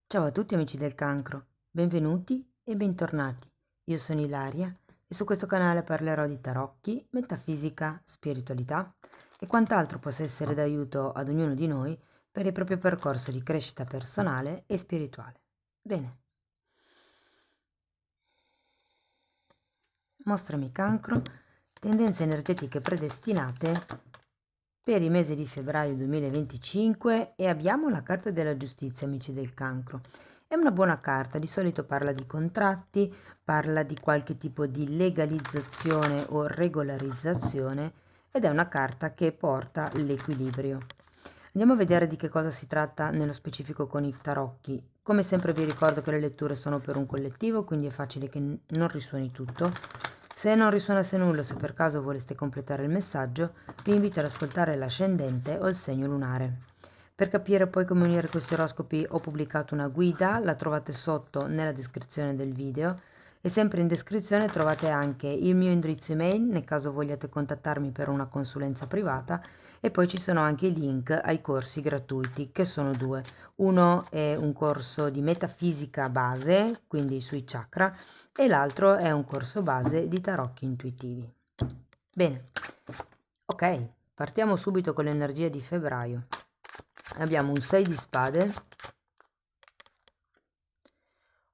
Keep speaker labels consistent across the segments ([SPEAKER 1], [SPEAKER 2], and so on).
[SPEAKER 1] Ciao a tutti amici del cancro, benvenuti e bentornati. Io sono Ilaria e su questo canale parlerò di tarocchi, metafisica, spiritualità e quant'altro possa essere d'aiuto ad ognuno di noi per il proprio percorso di crescita personale e spirituale. Bene, mostrami cancro, tendenze energetiche predestinate per i mesi di febbraio 2025 e abbiamo la carta della giustizia, amici del cancro. È una buona carta, di solito parla di contratti, parla di qualche tipo di legalizzazione o regolarizzazione ed è una carta che porta l'equilibrio. Andiamo a vedere di che cosa si tratta nello specifico con i tarocchi. Come sempre vi ricordo che le letture sono per un collettivo, quindi è facile che non risuoni tutto. Se non risuonasse nulla, se per caso voleste completare il messaggio, vi invito ad ascoltare l'ascendente o il segno lunare. Per capire poi come unire questi oroscopi ho pubblicato una guida, la trovate sotto nella descrizione del video e sempre in descrizione trovate anche il mio indirizzo email nel caso vogliate contattarmi per una consulenza privata e poi ci sono anche i link ai corsi gratuiti che sono due. Uno è un corso di metafisica base, quindi sui chakra, e l'altro è un corso base di tarocchi intuitivi. Bene, ok, partiamo subito con l'energia di febbraio. Abbiamo un 6 di spade,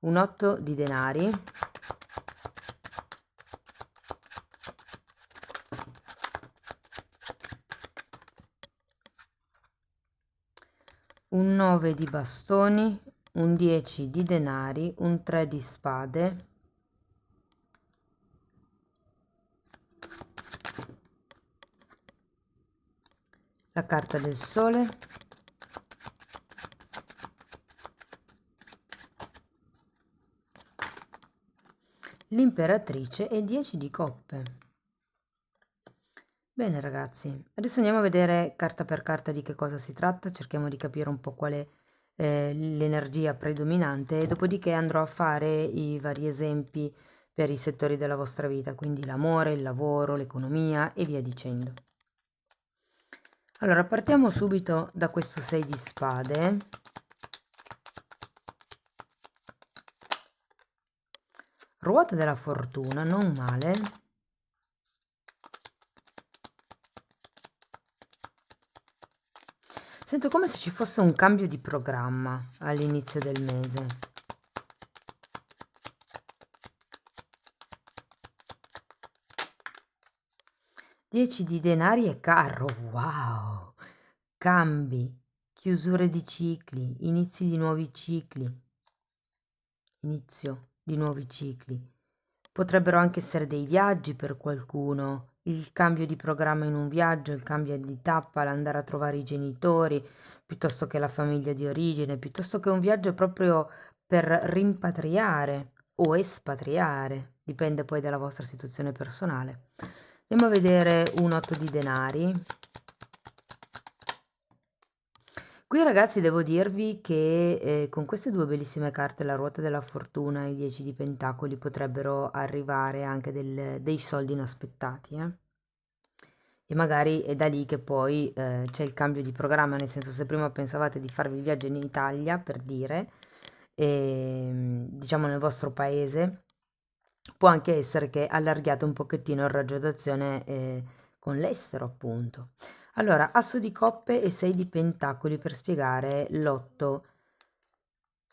[SPEAKER 1] un 8 di denari, un 9 di bastoni, un 10 di denari, un 3 di spade, la carta del sole, l'imperatrice e 10 di coppe. Bene ragazzi, adesso andiamo a vedere carta per carta di che cosa si tratta, cerchiamo di capire un po' qual è l'energia predominante e dopodiché andrò a fare i vari esempi per i settori della vostra vita, quindi l'amore, il lavoro, l'economia e via dicendo. Allora, partiamo subito da questo 6 di spade. Ruota della fortuna, non male. Sento come se ci fosse un cambio di programma all'inizio del mese. Dieci di denari e carro, wow! Cambi, chiusure di cicli, inizi di nuovi cicli, inizio di nuovi cicli. Potrebbero anche essere dei viaggi per qualcuno, il cambio di programma in un viaggio, il cambio di tappa, l'andare a trovare i genitori, piuttosto che la famiglia di origine, piuttosto che un viaggio proprio per rimpatriare o espatriare, dipende poi dalla vostra situazione personale. Andiamo a vedere un 8 di denari. Qui ragazzi devo dirvi che con queste due bellissime carte, la ruota della fortuna e i 10 di pentacoli, potrebbero arrivare anche dei soldi inaspettati. E magari è da lì che poi c'è il cambio di programma, nel senso se prima pensavate di farvi il viaggio in Italia, per dire, diciamo nel vostro paese, può anche essere che allarghiate un pochettino il raggio d'azione con l'estero, appunto. Allora, asso di coppe e 6 di pentacoli per spiegare l'8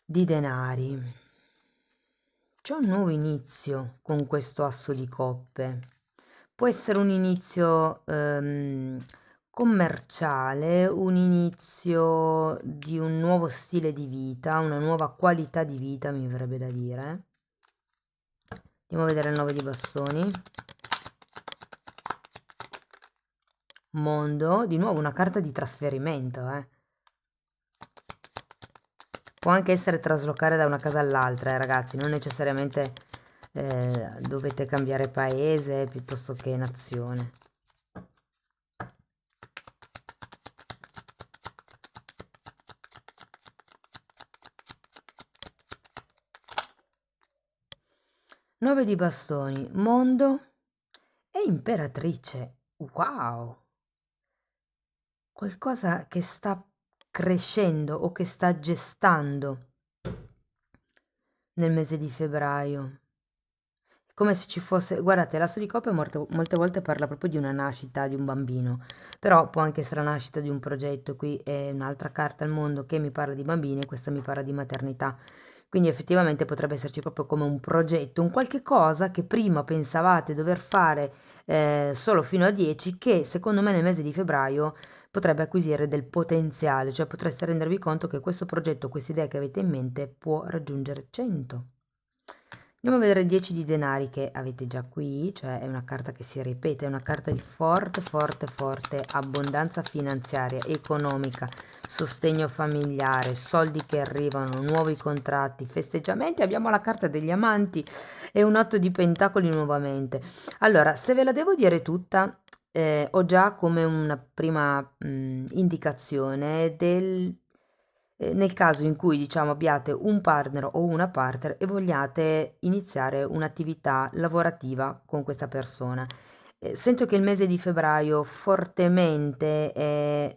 [SPEAKER 1] di denari. C'è un nuovo inizio con questo asso di coppe. Può essere un inizio commerciale, un inizio di un nuovo stile di vita, una nuova qualità di vita, mi verrebbe da dire. Andiamo a vedere il 9 di bastoni. Mondo, di nuovo una carta di trasferimento, Può anche essere traslocare da una casa all'altra, ragazzi, non necessariamente dovete cambiare paese piuttosto che nazione. Nove di bastoni, mondo e imperatrice. Wow! Qualcosa che sta crescendo o che sta gestando nel mese di febbraio. Come se ci fosse, guardate, l'asso di coppe molte volte parla proprio di una nascita di un bambino, però può anche essere la nascita di un progetto. Qui è un'altra carta al mondo che mi parla di bambini e questa mi parla di maternità. Quindi effettivamente potrebbe esserci proprio come un progetto, un qualche cosa che prima pensavate dover fare solo fino a 10, che secondo me nel mese di febbraio potrebbe acquisire del potenziale, cioè potreste rendervi conto che questo progetto, questa idea che avete in mente può raggiungere 100. Andiamo a vedere 10 di denari che avete già qui, cioè è una carta che si ripete, è una carta di forte, forte, forte abbondanza finanziaria, economica, sostegno familiare, soldi che arrivano, nuovi contratti, festeggiamenti. Abbiamo la carta degli amanti e un 8 di pentacoli nuovamente. Allora, se ve la devo dire tutta, ho già come una prima indicazione nel caso in cui, diciamo, abbiate un partner o una partner e vogliate iniziare un'attività lavorativa con questa persona. Sento che il mese di febbraio fortemente è,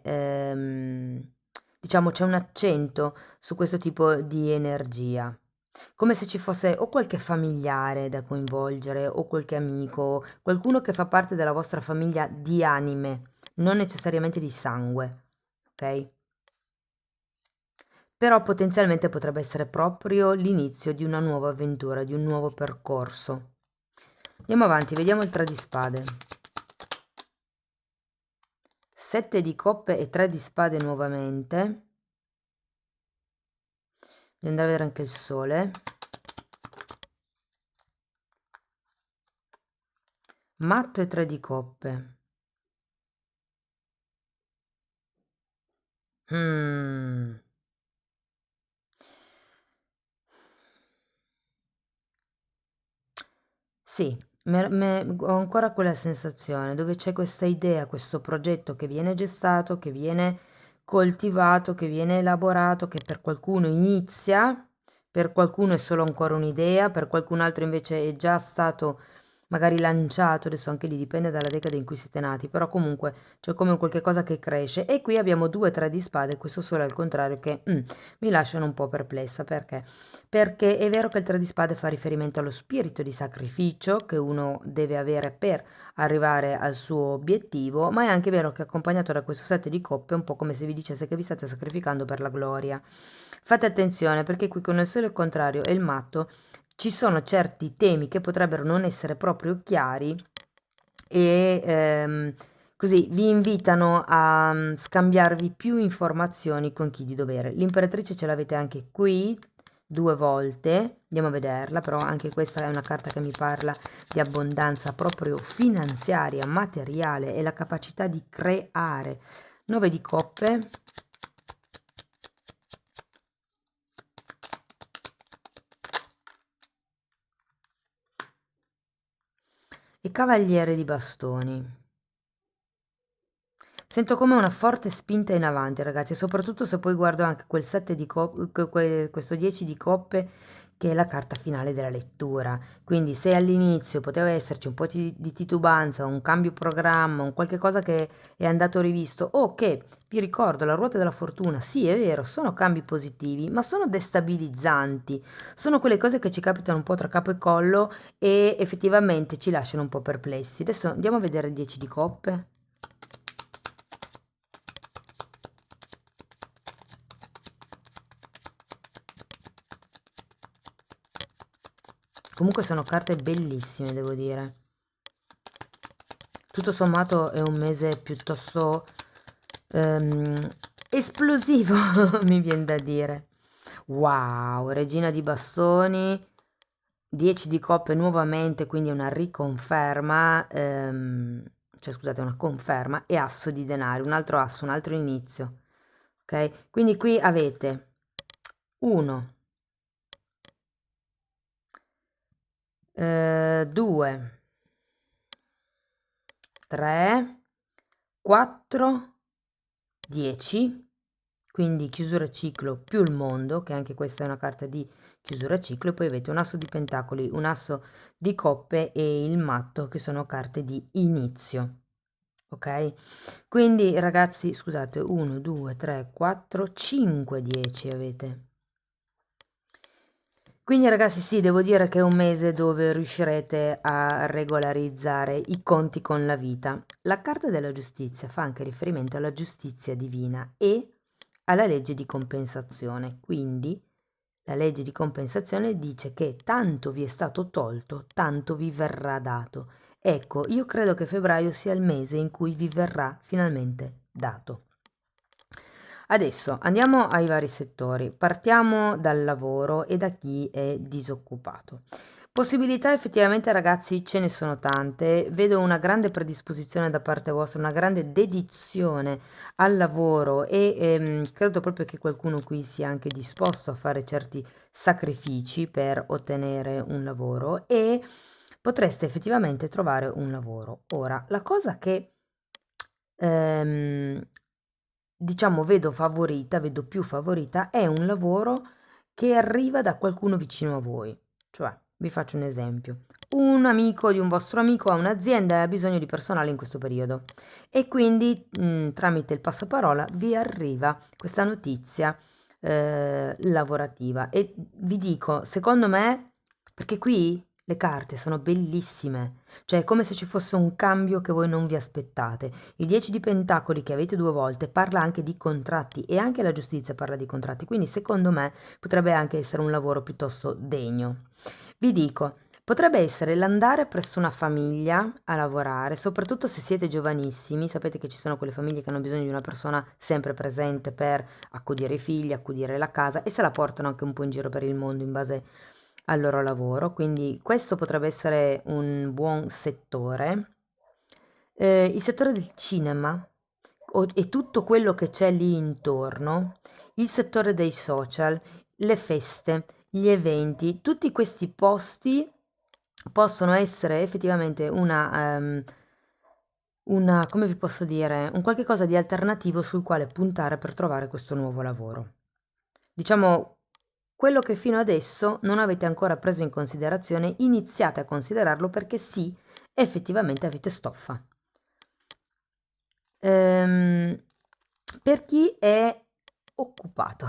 [SPEAKER 1] diciamo, c'è un accento su questo tipo di energia. Come se ci fosse o qualche familiare da coinvolgere o qualche amico, qualcuno che fa parte della vostra famiglia di anime, non necessariamente di sangue, ok? Però potenzialmente potrebbe essere proprio l'inizio di una nuova avventura, di un nuovo percorso. Andiamo avanti, vediamo il 3 di spade. 7 di coppe e 3 di spade nuovamente. Devo andare a vedere anche il sole. Matto e 3 di coppe. Mm. Sì, ho ancora quella sensazione dove c'è questa idea, questo progetto che viene gestato, che viene coltivato, che viene elaborato, che per qualcuno inizia, per qualcuno è solo ancora un'idea, per qualcun altro invece è già stato magari lanciato, adesso anche lì dipende dalla decade in cui siete nati, però comunque c'è come un qualche cosa che cresce. E qui abbiamo 2-3 di spade, questo solo al contrario che mi lasciano un po' perplessa. Perché? Perché è vero che il 3 di spade fa riferimento allo spirito di sacrificio che uno deve avere per arrivare al suo obiettivo, ma è anche vero che accompagnato da questo 7 di coppe è un po' come se vi dicesse che vi state sacrificando per la gloria. Fate attenzione perché qui con il sole il contrario e il matto ci sono certi temi che potrebbero non essere proprio chiari e così vi invitano a scambiarvi più informazioni con chi di dovere. L'imperatrice ce l'avete anche qui 2 volte, andiamo a vederla, però anche questa è una carta che mi parla di abbondanza proprio finanziaria, materiale e la capacità di creare. 9 di coppe. E cavaliere di bastoni. Sento come una forte spinta in avanti, ragazzi, soprattutto se poi guardo anche quel 7 di coppe, questo 10 di coppe, che è la carta finale della lettura. Quindi se all'inizio poteva esserci un po' di titubanza, un cambio programma, un qualche cosa che è andato rivisto, o che, vi ricordo, la ruota della fortuna, sì, è vero, sono cambi positivi, ma sono destabilizzanti. Sono quelle cose che ci capitano un po' tra capo e collo e effettivamente ci lasciano un po' perplessi. Adesso andiamo a vedere il 10 di coppe. Comunque sono carte bellissime, devo dire. Tutto sommato è un mese piuttosto esplosivo, mi viene da dire. Wow, regina di bastoni, 10 di coppe nuovamente, quindi una riconferma, cioè scusate, una conferma, e asso di denari, un altro asso, un altro inizio. Ok? Quindi qui avete 1, 2, 3, 4, 10, quindi chiusura ciclo più il mondo, che anche questa è una carta di chiusura ciclo, e poi avete un asso di pentacoli, un asso di coppe e il matto, che sono carte di inizio. Ok? Quindi ragazzi, scusate, 1, 2, 3, 4, 5, 10 avete. Quindi ragazzi sì, devo dire che è un mese dove riuscirete a regolarizzare i conti con la vita. La carta della giustizia fa anche riferimento alla giustizia divina e alla legge di compensazione. Quindi la legge di compensazione dice che tanto vi è stato tolto, tanto vi verrà dato. Ecco, io credo che febbraio sia il mese in cui vi verrà finalmente dato. Adesso andiamo ai vari settori. Partiamo dal lavoro e da chi è disoccupato. Possibilità effettivamente ragazzi ce ne sono tante, vedo una grande predisposizione da parte vostra, una grande dedizione al lavoro e credo proprio che qualcuno qui sia anche disposto a fare certi sacrifici per ottenere un lavoro e potreste effettivamente trovare un lavoro. Ora, la cosa che ehm, diciamo vedo più favorita, è un lavoro che arriva da qualcuno vicino a voi. Cioè, vi faccio un esempio. Un amico di un vostro amico ha un'azienda e ha bisogno di personale in questo periodo e quindi tramite il passaparola vi arriva questa notizia lavorativa e vi dico, secondo me, perché qui le carte sono bellissime, cioè è come se ci fosse un cambio che voi non vi aspettate. Il 10 di pentacoli che avete due volte parla anche di contratti e anche la giustizia parla di contratti, quindi secondo me potrebbe anche essere un lavoro piuttosto degno. Vi dico, potrebbe essere l'andare presso una famiglia a lavorare, soprattutto se siete giovanissimi, sapete che ci sono quelle famiglie che hanno bisogno di una persona sempre presente per accudire i figli, accudire la casa e se la portano anche un po' in giro per il mondo in base al loro lavoro, quindi questo potrebbe essere un buon settore. Il settore del cinema e tutto quello che c'è lì intorno, il settore dei social, le feste, gli eventi, tutti questi posti possono essere effettivamente come vi posso dire, un qualche cosa di alternativo sul quale puntare per trovare questo nuovo lavoro. Diciamo, quello che fino adesso non avete ancora preso in considerazione, iniziate a considerarlo perché sì, effettivamente avete stoffa. Ehm, per chi è occupato.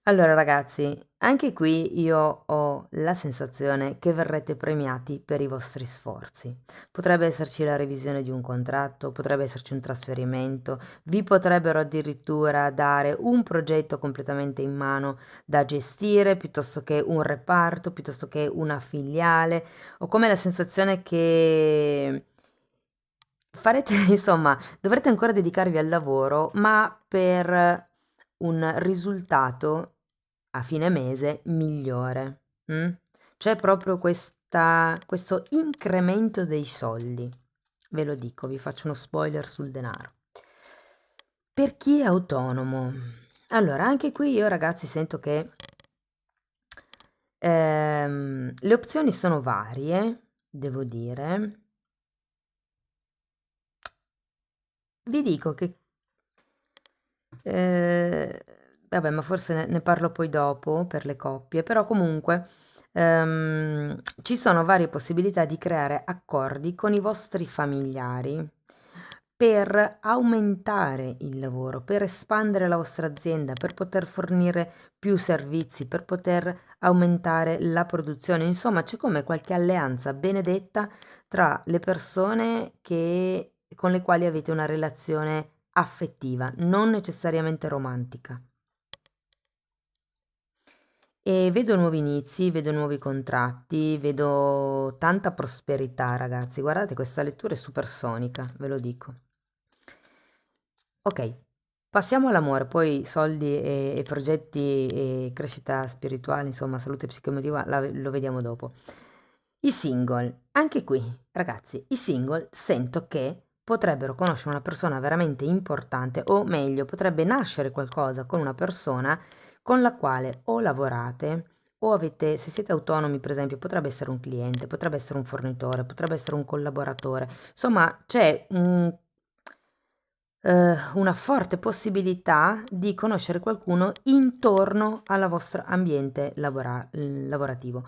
[SPEAKER 1] Allora ragazzi, anche qui io ho la sensazione che verrete premiati per i vostri sforzi. Potrebbe esserci la revisione di un contratto, potrebbe esserci un trasferimento, vi potrebbero addirittura dare un progetto completamente in mano da gestire, piuttosto che un reparto, piuttosto che una filiale. Ho come la sensazione che farete, insomma, dovrete ancora dedicarvi al lavoro, ma per un risultato a fine mese migliore. C'è proprio questo incremento dei soldi. Ve lo dico, vi faccio uno spoiler sul denaro. Per chi è autonomo? Allora, anche qui io ragazzi sento che le opzioni sono varie, devo dire. Vi dico che Ehm, vabbè, ma forse ne parlo poi dopo per le coppie, però comunque ci sono varie possibilità di creare accordi con i vostri familiari per aumentare il lavoro, per espandere la vostra azienda, per poter fornire più servizi, per poter aumentare la produzione. Insomma, c'è come qualche alleanza benedetta tra le persone con le quali avete una relazione affettiva, non necessariamente romantica. E vedo nuovi inizi, vedo nuovi contratti, vedo tanta prosperità, ragazzi. Guardate, questa lettura è supersonica, ve lo dico. Ok, passiamo all'amore, poi soldi e progetti e crescita spirituale, insomma, salute psicoemotiva, lo vediamo dopo. I single, anche qui, ragazzi, i single sento che potrebbero conoscere una persona veramente importante, o meglio, potrebbe nascere qualcosa con una persona con la quale o lavorate o avete, se siete autonomi, per esempio, potrebbe essere un cliente, potrebbe essere un fornitore, potrebbe essere un collaboratore. Insomma, c'è una forte possibilità di conoscere qualcuno intorno al vostro ambiente lavorativo.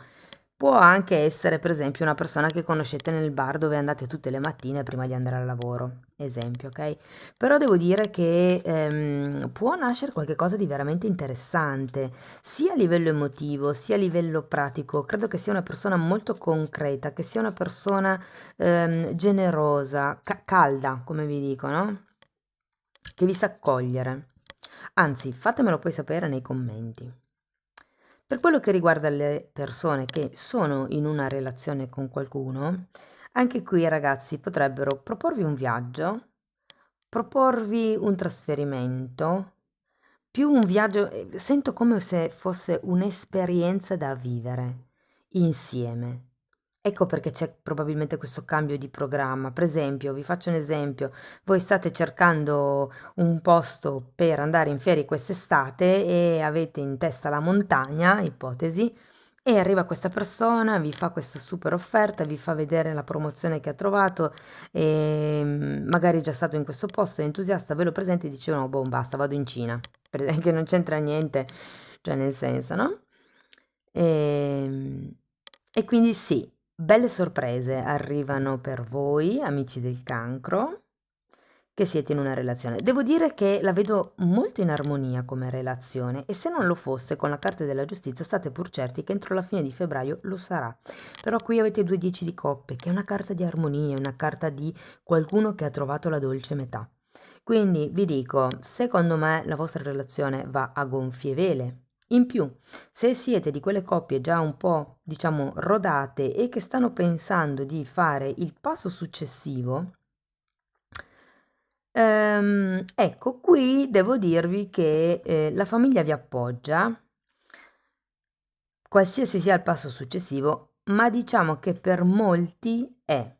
[SPEAKER 1] Può anche essere, per esempio, una persona che conoscete nel bar dove andate tutte le mattine prima di andare al lavoro. esempio, ok? Però devo dire che può nascere qualcosa di veramente interessante, sia a livello emotivo, sia a livello pratico. Credo che sia una persona molto concreta, che sia una persona generosa, calda, come vi dico, no? Che vi sa accogliere. Anzi, fatemelo poi sapere nei commenti. Per quello che riguarda le persone che sono in una relazione con qualcuno, anche qui ragazzi potrebbero proporvi un viaggio, proporvi un trasferimento, più un viaggio, sento come se fosse un'esperienza da vivere insieme. Ecco perché c'è probabilmente questo cambio di programma. Per esempio, vi faccio un esempio, voi state cercando un posto per andare in ferie quest'estate e avete in testa la montagna, ipotesi, e arriva questa persona, vi fa questa super offerta, vi fa vedere la promozione che ha trovato, e magari è già stato in questo posto, è entusiasta, ve lo presenta e dice no, boh, basta, vado in Cina, che non c'entra niente, cioè nel senso, no? E, e quindi sì, belle sorprese arrivano per voi, amici del cancro, che siete in una relazione. Devo dire che la vedo molto in armonia come relazione e se non lo fosse con la carta della giustizia state pur certi che entro la fine di febbraio lo sarà. Però qui avete 2 10 di coppe, che è una carta di armonia, una carta di qualcuno che ha trovato la dolce metà. Quindi vi dico, secondo me la vostra relazione va a gonfie vele. In più, se siete di quelle coppie già un po', diciamo, rodate e che stanno pensando di fare il passo successivo, ecco, qui devo dirvi che la famiglia vi appoggia, qualsiasi sia il passo successivo, ma diciamo che per molti è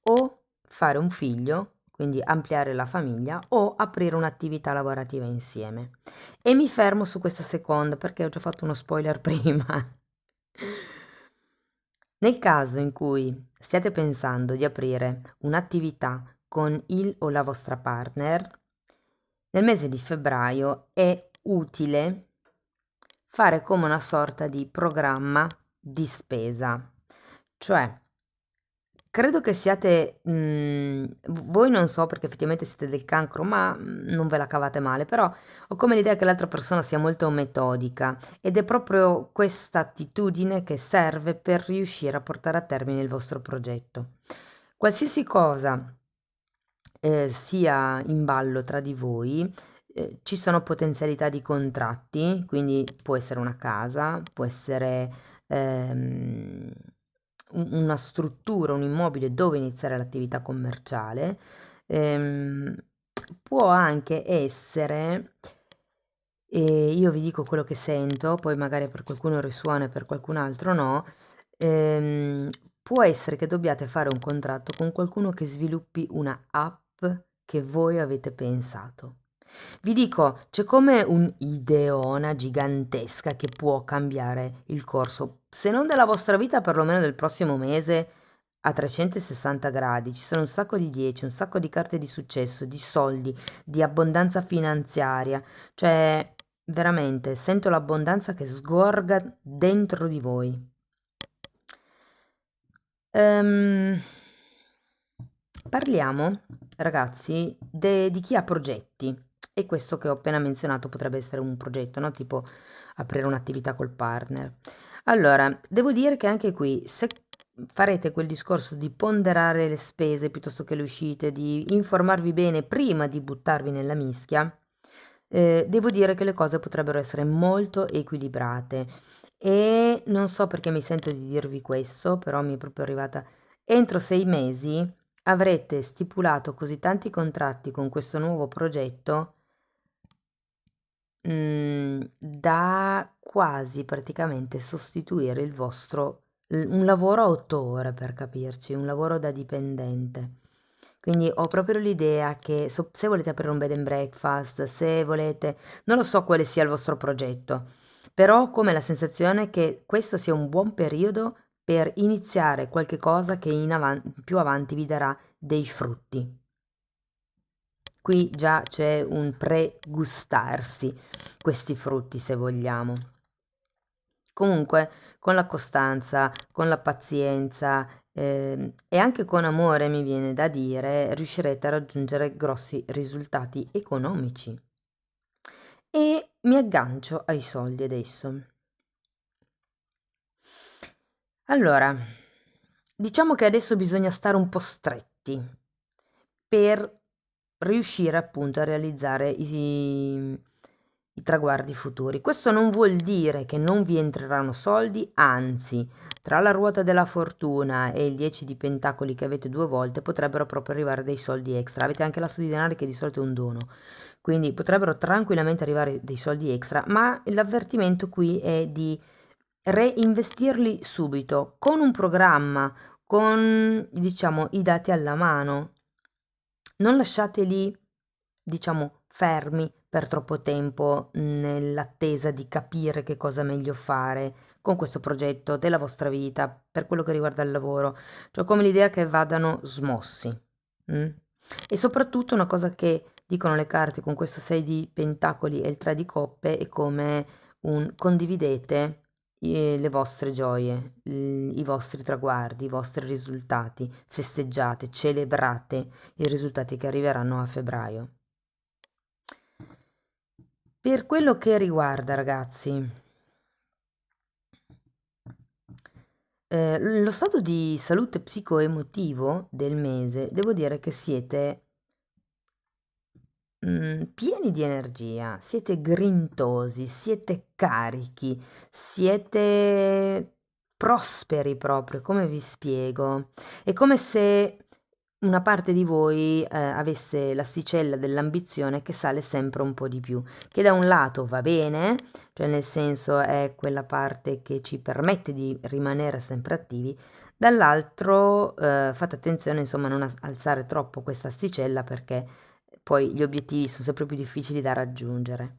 [SPEAKER 1] o fare un figlio, quindi ampliare la famiglia, o aprire un'attività lavorativa insieme. E mi fermo su questa seconda perché ho già fatto uno spoiler prima. Nel caso in cui stiate pensando di aprire un'attività con il o la vostra partner, nel mese di febbraio è utile fare come una sorta di programma di spesa. Cioè, credo che siate, voi non so perché effettivamente siete del cancro, ma non ve la cavate male, però ho come l'idea che l'altra persona sia molto metodica ed è proprio questa attitudine che serve per riuscire a portare a termine il vostro progetto. Qualsiasi cosa sia in ballo tra di voi, ci sono potenzialità di contratti, quindi può essere una casa, può essere una struttura, un immobile dove iniziare l'attività commerciale, ehm, può anche essere, e io vi dico quello che sento, poi magari per qualcuno risuona e per qualcun altro no, ehm, può essere che dobbiate fare un contratto con qualcuno che sviluppi una app che voi avete pensato. Vi dico, c'è come un'ideona gigantesca che può cambiare il corso, se non della vostra vita, perlomeno del prossimo mese a 360 gradi. Ci sono un sacco di 10, un sacco di carte di successo, di soldi, di abbondanza finanziaria. Cioè, veramente, sento l'abbondanza che sgorga dentro di voi. Ehm, Parliamo, ragazzi, di chi ha progetti. E questo che ho appena menzionato potrebbe essere un progetto, no? Tipo aprire un'attività col partner. Allora, devo dire che anche qui, se farete quel discorso di ponderare le spese piuttosto che le uscite, di informarvi bene prima di buttarvi nella mischia, devo dire che le cose potrebbero essere molto equilibrate. E non so perché mi sento di dirvi questo, però mi è proprio arrivata. Entro 6 mesi avrete stipulato così tanti contratti con questo nuovo progetto da quasi praticamente sostituire il vostro un lavoro a 8 ore per capirci, un lavoro da dipendente. Quindi ho proprio l'idea che se volete aprire un bed and breakfast, se volete, non lo so quale sia il vostro progetto, però ho come la sensazione che questo sia un buon periodo per iniziare qualche cosa che più avanti vi darà dei frutti. Qui già c'è un pre-gustarsi questi frutti se vogliamo. Comunque, con la costanza, con la pazienza, e anche con amore, mi viene da dire, riuscirete a raggiungere grossi risultati economici. E mi aggancio ai soldi adesso. Allora, diciamo che adesso bisogna stare un po' stretti per riuscire appunto a realizzare i traguardi futuri. Questo non vuol dire che non vi entreranno soldi, anzi, tra la ruota della fortuna e il 10 di pentacoli che avete 2 volte potrebbero proprio arrivare dei soldi extra. Avete anche l'asso di denari che di solito è un dono, quindi potrebbero tranquillamente arrivare dei soldi extra, ma l'avvertimento qui è di reinvestirli subito con un programma, con diciamo i dati alla mano. Non lasciateli, diciamo, fermi per troppo tempo nell'attesa di capire che cosa è meglio fare con questo progetto della vostra vita per quello che riguarda il lavoro. Cioè, come l'idea che vadano smossi. Mm? E soprattutto una cosa che dicono le carte con questo 6 di pentacoli e il 3 di coppe è come un condividete le vostre gioie, i vostri traguardi, i vostri risultati, festeggiate, celebrate i risultati che arriveranno a febbraio. Per quello che riguarda, ragazzi, lo stato di salute psicoemotivo del mese, devo dire che siete pieni di energia, siete grintosi, siete carichi, siete prosperi proprio, come vi spiego? È come se una parte di voi avesse l'asticella dell'ambizione che sale sempre un po' di più, che da un lato va bene, cioè nel senso è quella parte che ci permette di rimanere sempre attivi, dall'altro fate attenzione insomma a non alzare troppo questa asticella perché poi gli obiettivi sono sempre più difficili da raggiungere.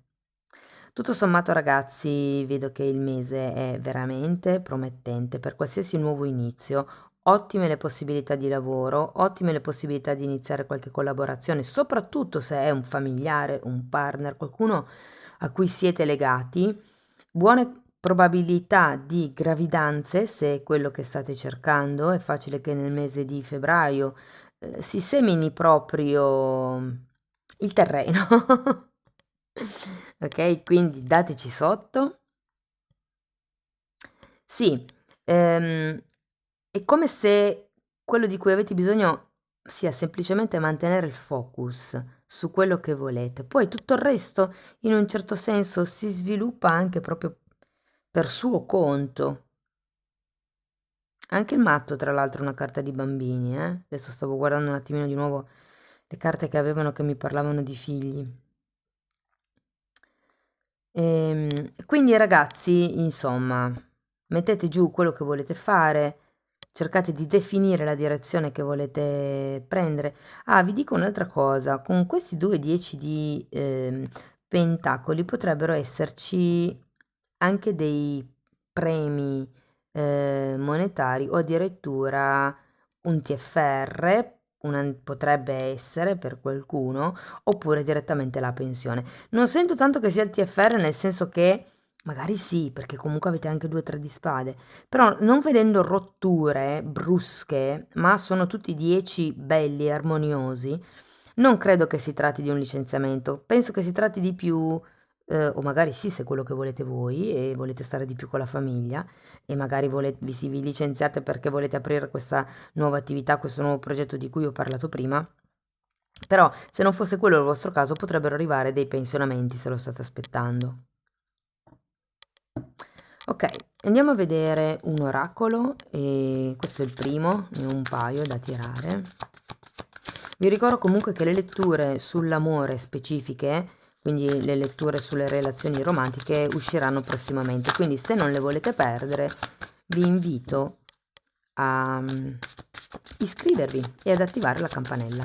[SPEAKER 1] Tutto sommato, ragazzi, vedo che il mese è veramente promettente per qualsiasi nuovo inizio. Ottime le possibilità di lavoro, ottime le possibilità di iniziare qualche collaborazione, soprattutto se è un familiare, un partner, qualcuno a cui siete legati. Buone probabilità di gravidanze, se è quello che state cercando. È facile che nel mese di febbraio si semini proprio il terreno. Ok, quindi dateci sotto. Sì, è come se quello di cui avete bisogno sia semplicemente mantenere il focus su quello che volete. Poi tutto il resto, in un certo senso, si sviluppa anche proprio per suo conto. Anche il matto, tra l'altro, è una carta di bambini, eh? Adesso stavo guardando un attimino di nuovo le carte che avevano che mi parlavano di figli. Quindi ragazzi, insomma, mettete giù quello che volete fare, cercate di definire la direzione che volete prendere. Ah, vi dico un'altra cosa, con questi due 10 di pentacoli potrebbero esserci anche dei premi monetari o addirittura un TFR, potrebbe essere per qualcuno, oppure direttamente la pensione. Non sento tanto che sia il TFR, nel senso che magari sì, perché comunque avete anche 2-3 di spade, però non vedendo rotture brusche, ma sono tutti 10 belli e armoniosi, non credo che si tratti di un licenziamento. Penso che si tratti di più, o magari sì, se è quello che volete voi e volete stare di più con la famiglia e magari vi licenziate perché volete aprire questa nuova attività, questo nuovo progetto di cui ho parlato prima. Però se non fosse quello il vostro caso potrebbero arrivare dei pensionamenti se lo state aspettando. Ok, andiamo a vedere un oracolo e questo è il primo, ne ho un paio da tirare. Vi ricordo comunque che le letture sull'amore specifiche, quindi le letture sulle relazioni romantiche, usciranno prossimamente, quindi se non le volete perdere vi invito a iscrivervi e ad attivare la campanella.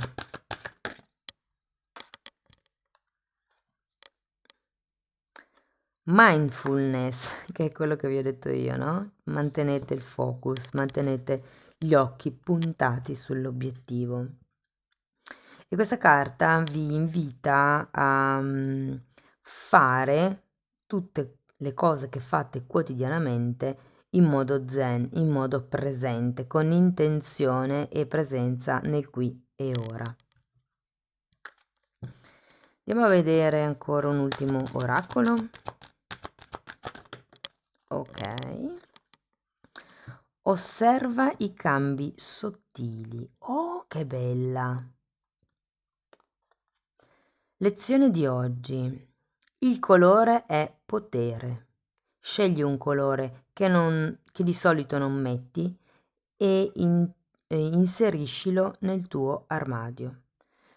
[SPEAKER 1] Mindfulness, che è quello che vi ho detto io, no? Mantenete il focus, mantenete gli occhi puntati sull'obiettivo. E questa carta vi invita a fare tutte le cose che fate quotidianamente in modo zen, in modo presente, con intenzione e presenza nel qui e ora. Andiamo a vedere ancora un ultimo oracolo. Ok. Osserva i cambi sottili. Oh, che bella! Lezione di oggi. Il colore è potere. Scegli un colore che di solito non metti e inseriscilo nel tuo armadio.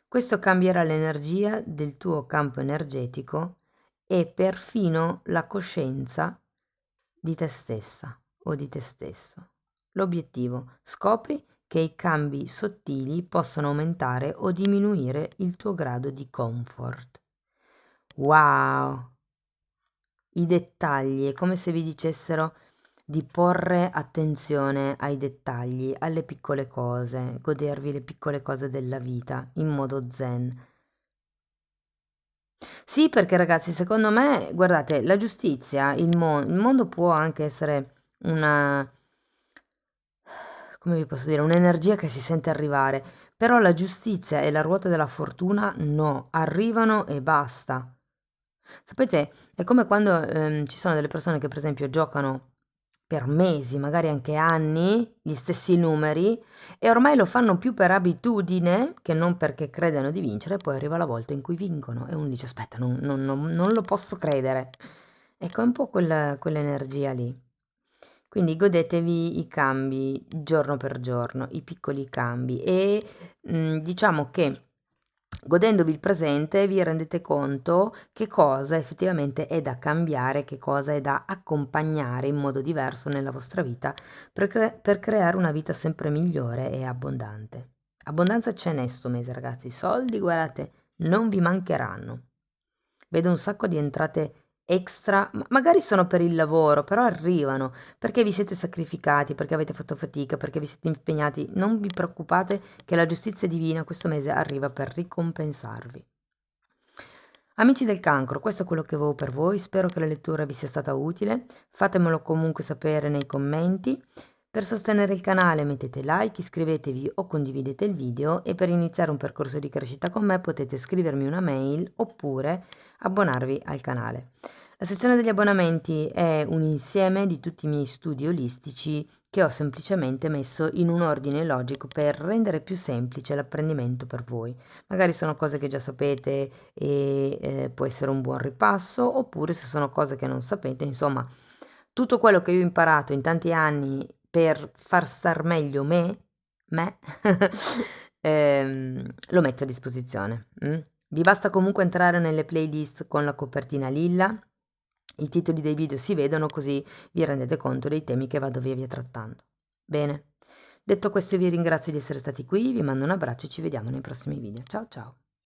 [SPEAKER 1] Questo cambierà l'energia del tuo campo energetico e perfino la coscienza di te stessa o di te stesso. L'obiettivo: scopri che i cambi sottili possono aumentare o diminuire il tuo grado di comfort. Wow! I dettagli, è come se vi dicessero di porre attenzione ai dettagli, alle piccole cose, godervi le piccole cose della vita in modo zen. Sì, perché ragazzi, secondo me, guardate, la giustizia, il mondo può anche essere una, come vi posso dire, un'energia che si sente arrivare, però la giustizia e la ruota della fortuna no, arrivano e basta. Sapete, è come quando ci sono delle persone che per esempio giocano per mesi, magari anche anni, gli stessi numeri e ormai lo fanno più per abitudine che non perché credano di vincere, poi arriva la volta in cui vincono e uno dice aspetta, non lo posso credere. Ecco, è un po' quell'energia lì. Quindi godetevi i cambi giorno per giorno, i piccoli cambi e diciamo che godendovi il presente vi rendete conto che cosa effettivamente è da cambiare, che cosa è da accompagnare in modo diverso nella vostra vita per creare una vita sempre migliore e abbondante. Abbondanza ce n'è sto mese, ragazzi. Soldi, guardate, non vi mancheranno. Vedo un sacco di entrate extra, magari sono per il lavoro, però arrivano perché vi siete sacrificati, perché avete fatto fatica, perché vi siete impegnati. Non vi preoccupate che la giustizia divina questo mese arriva per ricompensarvi. Amici del cancro, questo è quello che avevo per voi, spero che la lettura vi sia stata utile, fatemelo comunque sapere nei commenti. Per sostenere il canale mettete like, iscrivetevi o condividete il video e per iniziare un percorso di crescita con me potete scrivermi una mail oppure abbonarvi al canale. La sezione degli abbonamenti è un insieme di tutti i miei studi olistici che ho semplicemente messo in un ordine logico per rendere più semplice l'apprendimento per voi. Magari sono cose che già sapete e può essere un buon ripasso, oppure se sono cose che non sapete, insomma, tutto quello che io ho imparato in tanti anni per far star meglio me, lo metto a disposizione. Vi basta comunque entrare nelle playlist con la copertina lilla, i titoli dei video si vedono così vi rendete conto dei temi che vado via trattando. Bene, detto questo io vi ringrazio di essere stati qui, vi mando un abbraccio e ci vediamo nei prossimi video. Ciao ciao!